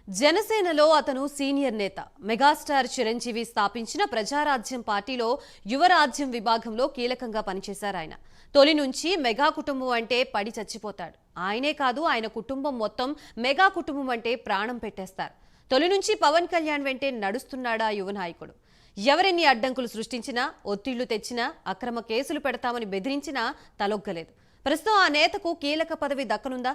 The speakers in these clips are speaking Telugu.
జనసేనలో అతను సీనియర్ నేత. మెగాస్టార్ చిరంజీవి స్థాపించిన ప్రజారాజ్యం పార్టీలో యువరాజ్యం విభాగంలో కీలకంగా పనిచేశారు ఆయన. తొలి నుంచి మెగా కుటుంబం అంటే పడి చచ్చిపోతాడు. ఆయనే కాదు, ఆయన కుటుంబం మొత్తం మెగా కుటుంబం అంటే ప్రాణం పెట్టేస్తారు. తొలి నుంచి పవన్ కళ్యాణ్ వెంటే నడుస్తున్నాడా యువ నాయకుడు. ఎవరెన్ని అడ్డంకులు సృష్టించినా, ఒత్తిళ్లు తెచ్చినా, అక్రమ కేసులు పెడతామని బెదిరించినా తలొగ్గలేదు. ప్రస్తుతం ఆ నేతకు కీలక పదవి దక్కనుందా?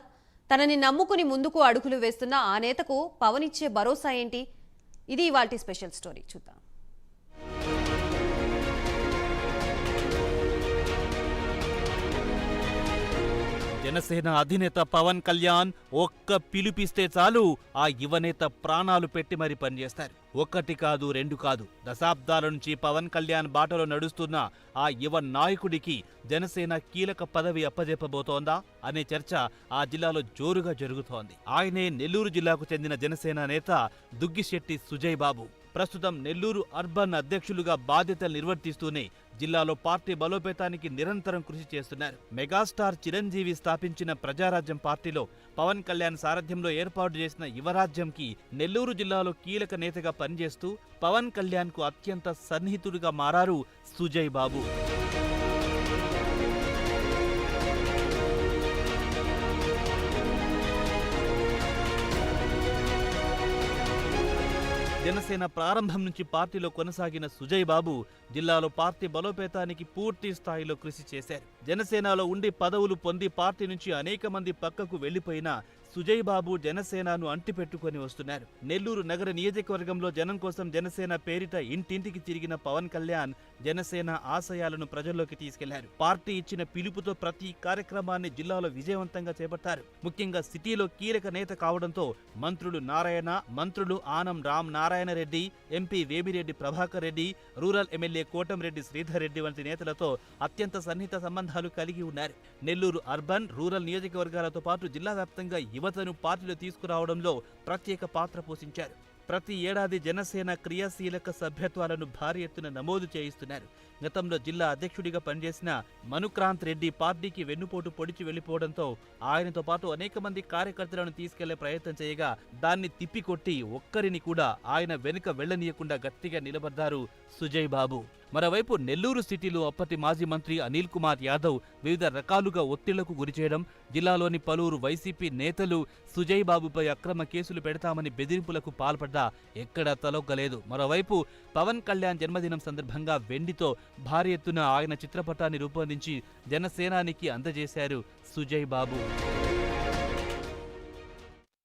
తనని నమ్ముకుని ముందుకు అడుగులు వేస్తున్న ఆ నేతకు పవన్ ఇచ్చే భరోసా ఏంటి? ఇది ఇవాల్టి స్పెషల్ స్టోరీ. చూద్దాం. జనసేన అధినేత పవన్ కళ్యాణ్ ఒక్క పిలుపిస్తే చాలు ఆ యువనేత ప్రాణాలు పెట్టి మరి పనిచేస్తారు. ఒక్కటి కాదు, రెండు కాదు, దశాబ్దాల నుంచి పవన్ కళ్యాణ్ బాటలో నడుస్తున్న ఆ యువ నాయకుడికి జనసేన కీలక పదవి అప్పజెప్పబోతోందా అనే చర్చ ఆ జిల్లాలో జోరుగా జరుగుతోంది. ఆయనే నెల్లూరు జిల్లాకు చెందిన జనసేన నేత దుగ్గిశెట్టి సుజయ్ బాబు. ప్రస్తుతం నెల్లూరు అర్బన్ అధ్యక్షులుగా బాధ్యతలు నిర్వర్తిస్తూనే జిల్లాలో పార్టీ బలోపేతానికి నిరంతరం కృషి చేస్తున్నారు. మెగాస్టార్ చిరంజీవి స్థాపించిన ప్రజారాజ్యం పార్టీలో పవన్ కళ్యాణ్ సారథ్యంలో ఏర్పాటు చేసిన యువరాజ్యంకి నెల్లూరు జిల్లాలో కీలక నేతగా పనిచేస్తూ పవన్ కళ్యాణ్ కు అత్యంత సన్నిహితుడిగా మారారు సుజయ్ బాబు. జనసేన ప్రారంభం నుంచి పార్టీలో కొనసాగిన సుజయ్ బాబు జిల్లాలో పార్టీ బలోపేతానికి పూర్తి స్థాయిలో కృషి చేశారు. జనసేనలో ఉండి పదవులు పొంది పార్టీ నుంచి అనేక మంది పక్కకు వెళ్లిపోయినా సుజయ్ బాబు జనసేనను అంటిపెట్టుకుని వస్తున్నారు. నెల్లూరు నగర నియోజకవర్గంలో జనం కోసం జనసేన పేరిట ఇంటింటికి తిరిగిన పవన్ కళ్యాణ్ జనసేన ఆశయాలను ప్రజల్లోకి తీసుకెళ్లారు. పార్టీ ఇచ్చిన పిలుపుతో ప్రతి కార్యక్రమాన్ని జిల్లాలో విజయవంతంగా చేపట్టారు. ముఖ్యంగా సిటీలో కీలక నేత కావడంతో మంత్రులు Anam Ram Narayana Reddy, MP Vemireddy Prabhakar Reddy, rural MLA Kotamreddy Sridhar Reddy వంటి నేతలతో అత్యంత సన్నిహిత సంబంధాలు కలిగి ఉన్నారు. నెల్లూరు అర్బన్, రూరల్ నియోజకవర్గాలతో పాటు జిల్లా వ్యాప్తంగా యువతను పార్టీలో తీసుకురావడంలో ప్రత్యేక పాత్ర పోషించారు. ప్రతి ఏడాది జనసేన క్రియాశీలక సభ్యత్వాలను భారీ ఎత్తున నమోదు చేయిస్తున్నారు. గతంలో జిల్లా అధ్యక్షుడిగా పనిచేసిన మనుక్రాంత్ రెడ్డి పార్టీకి వెన్నుపోటు పొడిచి వెళ్లిపోవడంతో ఆయనతో పాటు అనేక మంది కార్యకర్తలను తీసుకెళ్లే ప్రయత్నం చేయగా దాన్ని తిప్పికొట్టి ఒక్కరిని కూడా ఆయన వెనుక వెళ్లనీయకుండా గట్టిగా నిలబడ్డారు సుజయ్ బాబు. మరోవైపు నెల్లూరు సిటీలో అప్పటి మాజీ మంత్రి అనిల్ కుమార్ యాదవ్ వివిధ రకాలుగా ఒత్తిళ్లకు గురిచేయడం, జిల్లాలోని పలువురు వైసీపీ నేతలు సుజయ్ బాబుపై అక్రమ కేసులు పెడతామని బెదిరింపులకు పాల్పడ్డా ఎక్కడా తలొగ్గలేదు. మరోవైపు పవన్ కళ్యాణ్ జన్మదినం సందర్భంగా వెండితో భారీ ఎత్తున ఆయన చిత్రపటాన్ని రూపొందించి జనసేనానికి అందజేశారు సుజయ్ బాబు.